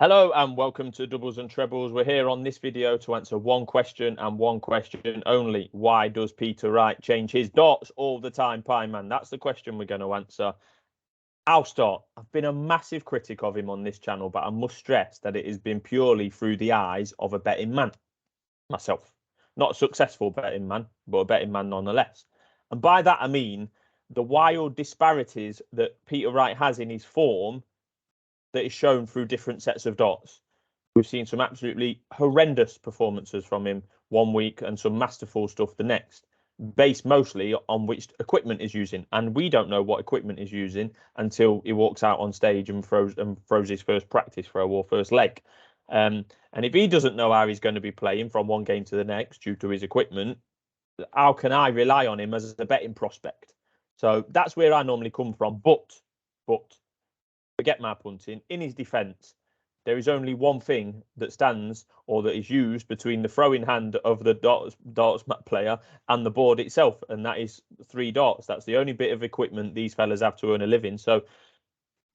Hello and welcome to Doubles and Trebles. We're here on this video to answer one question and one question only. Why does Peter Wright change his dots all the time, Pie Man? That's the question we're going to answer. I'll start. I've been a massive critic of him on this channel, but I must stress that it has been purely through the eyes of a betting man. Myself. Not a successful betting man, but a betting man nonetheless. And by that I mean the wild disparities that Peter Wright has in his form that is shown through different sets of dots. We've seen some absolutely horrendous performances from him one week and some masterful stuff the next, based mostly on which equipment is using. And we don't know what equipment is using until he walks out on stage and throws his first practice throw or first leg. And if he doesn't know how he's going to be playing from one game to the next due to his equipment, how can I rely on him as a betting prospect? So that's where I normally come from. But forget my punting. In his defence, there is only one thing that stands or that is used between the throwing hand of the darts player and the board itself, and that is 3 darts. That's the only bit of equipment these fellas have to earn a living. So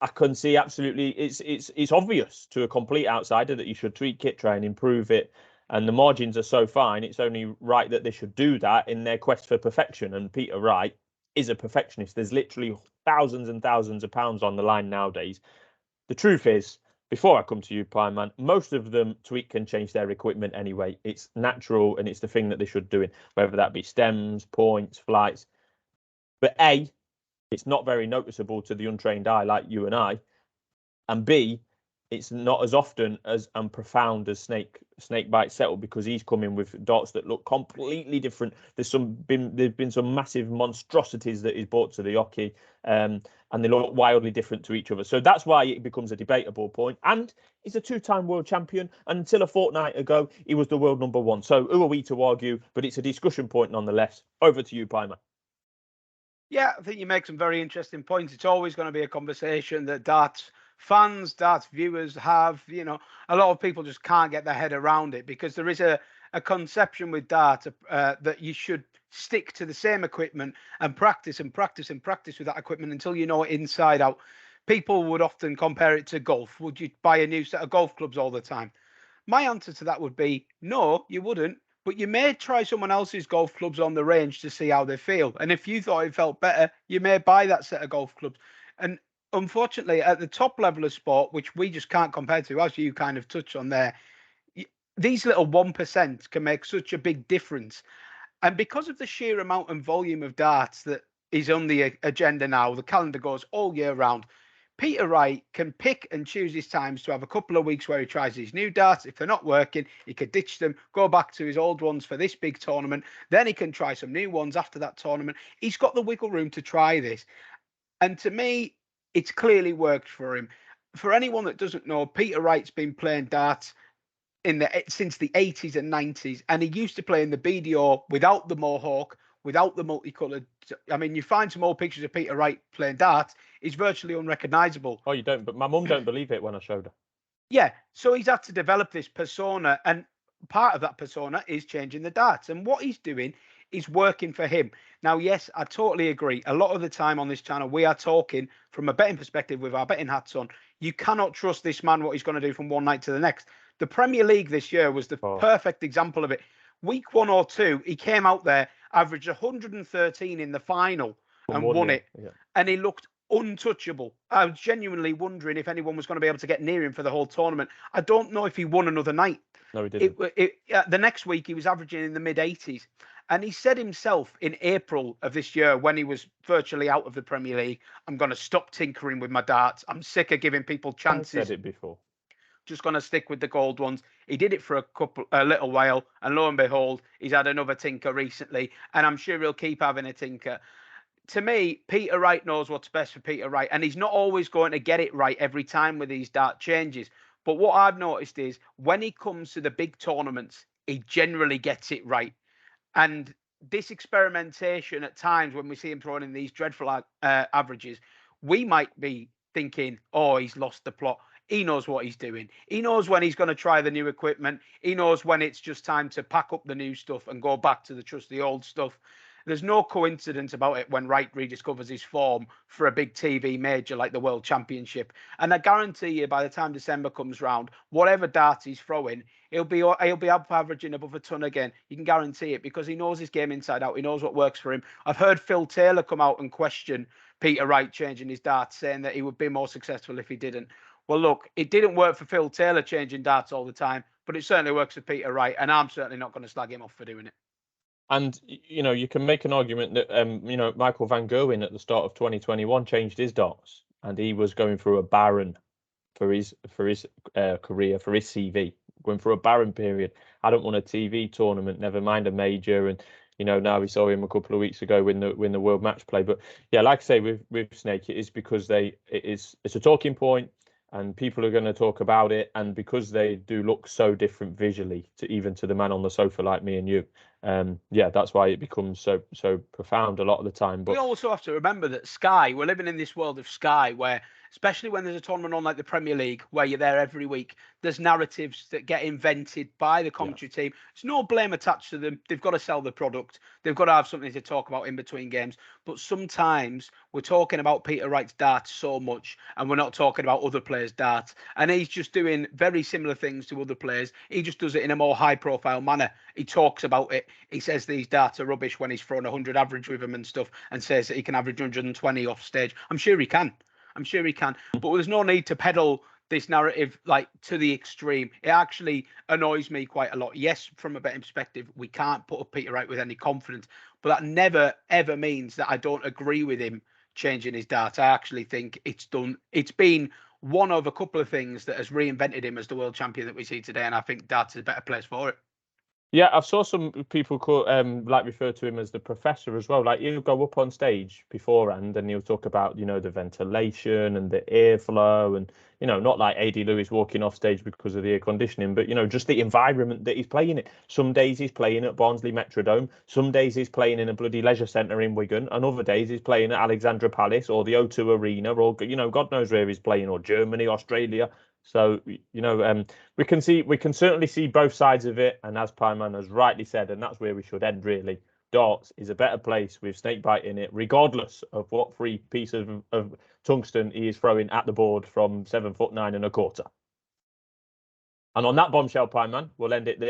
I can see absolutely it's obvious to a complete outsider that you should tweak it, try and improve it. And the margins are so fine, it's only right that they should do that in their quest for perfection. And Peter Wright is a perfectionist. There's literally thousands and thousands of pounds on the line nowadays. The truth is, before I come to you, Pie Man, most of them tweak and change their equipment anyway. It's natural and it's the thing that they should do, whether that be stems, points, flights. But A, it's not very noticeable to the untrained eye like you and I. And B, it's not as often as and profound as snake bite settle, because he's coming with dots that look completely different. There's been some massive monstrosities that he's brought to the hockey, and they look wildly different to each other. So that's why it becomes a debatable point. And he's a 2-time world champion, and until a fortnight ago he was the world #1. So who are we to argue? But it's a discussion point nonetheless. Over to you, Pie Man. Yeah, I think you make some very interesting points. It's always going to be a conversation that darts fans, darts viewers have. A lot of people just can't get their head around it, because there is a conception with darts that you should stick to the same equipment and practice and practice and practice with that equipment until you know it inside out. People would often compare it to golf. Would you buy a new set of golf clubs all the time? My answer to that would be no, you wouldn't. But you may try someone else's golf clubs on the range to see how they feel. And if you thought it felt better, you may buy that set of golf clubs. And unfortunately, at the top level of sport, which we just can't compare to, as you kind of touched on there, these little 1% can make such a big difference. And because of the sheer amount and volume of darts that is on the agenda now, the calendar goes all year round. Peter Wright can pick and choose his times to have a couple of weeks where he tries these new darts. If they're not working, he could ditch them, go back to his old ones for this big tournament. Then he can try some new ones after that tournament. He's got the wiggle room to try this. And to me, it's clearly worked for him. For anyone that doesn't know, Peter Wright's been playing darts since the 80s and 90s. And he used to play in the BDO without the mohawk, without the multicolored. I mean, you find some old pictures of Peter Wright playing darts. He's virtually unrecognizable. Oh, you don't? But my mum don't believe it when I showed her. Yeah. So he's had to develop this persona. And part of that persona is changing the darts. And what he's doing is working for him. Now, yes, I totally agree. A lot of the time on this channel, we are talking from a betting perspective with our betting hats on. You cannot trust this man, what he's going to do from one night to the next. The Premier League this year was the perfect example of it. Week 1 or 2, he came out there, averaged 113 in the final and won it. Yeah. And he looked untouchable. I was genuinely wondering if anyone was going to be able to get near him for the whole tournament. I don't know if he won another night. No, he didn't. The next week, he was averaging in the mid-80s. And he said himself in April of this year, when he was virtually out of the Premier League, I'm going to stop tinkering with my darts. I'm sick of giving people chances. I said it before. Just going to stick with the gold ones. He did it for a little while, and lo and behold, he's had another tinker recently, and I'm sure he'll keep having a tinker. To me, Peter Wright knows what's best for Peter Wright, and he's not always going to get it right every time with these dart changes. But what I've noticed is when he comes to the big tournaments, he generally gets it right. And this experimentation at times, when we see him throwing in these dreadful averages, we might be thinking, oh, he's lost the plot. He knows what he's doing. He knows when he's going to try the new equipment. He knows when it's just time to pack up the new stuff and go back to the old stuff. There's no coincidence about it when Wright rediscovers his form for a big TV major like the World Championship. And I guarantee you, by the time December comes round, whatever darts he's throwing, he'll be up averaging above a ton again. You can guarantee it, because he knows his game inside out. He knows what works for him. I've heard Phil Taylor come out and question Peter Wright changing his darts, saying that he would be more successful if he didn't. Well, look, it didn't work for Phil Taylor changing darts all the time, but it certainly works for Peter Wright, and I'm certainly not going to slag him off for doing it. And you can make an argument that Michael van Gerwen at the start of 2021 changed his darts, and he was going through a barren for his career, for his CV, going through a barren period. Hadn't won a TV tournament, never mind a major, and now we saw him a couple of weeks ago win the World Match Play. But yeah, like I say, with Snake, it is because it's a talking point, and people are going to talk about it, and because they do look so different visually to even to the man on the sofa like me and you. Yeah, that's why it becomes so profound a lot of the time. But we also have to remember that Sky, we're living in this world of Sky where, especially when there's a tournament on like the Premier League, where you're there every week, there's narratives that get invented by the commentary team. There's no blame attached to them. They've got to sell the product. They've got to have something to talk about in between games. But sometimes we're talking about Peter Wright's darts so much, and we're not talking about other players' darts. And he's just doing very similar things to other players. He just does it in a more high-profile manner. He talks about it. He says these darts are rubbish when he's thrown 100 average with them and stuff, and says that he can average 120 off stage. I'm sure he can. But there's no need to peddle this narrative like to the extreme. It actually annoys me quite a lot. Yes, from a betting perspective, we can't put up Peter Wright with any confidence, but that never ever means that I don't agree with him changing his dart. I actually think it's been one of a couple of things that has reinvented him as the world champion that we see today, and I think darts is a better place for it. yeah, I've saw some people refer to him as the professor as well. Like, he'll go up on stage beforehand and he'll talk about the ventilation and the airflow, and not like AD Lewis walking off stage because of the air conditioning, but just the environment that he's playing in. Some days he's playing at Barnsley Metrodome, some days he's playing in a bloody leisure centre in Wigan, and other days he's playing at Alexandra Palace or the O2 Arena, or God knows where he's playing, or Germany, Australia. So we can certainly see both sides of it, and as Pyman has rightly said, and that's where we should end really. Darts is a better place with snakebite in it, regardless of what free piece of tungsten he is throwing at the board from 7'9 1/4. And on that bombshell, Pyman, we'll end it there.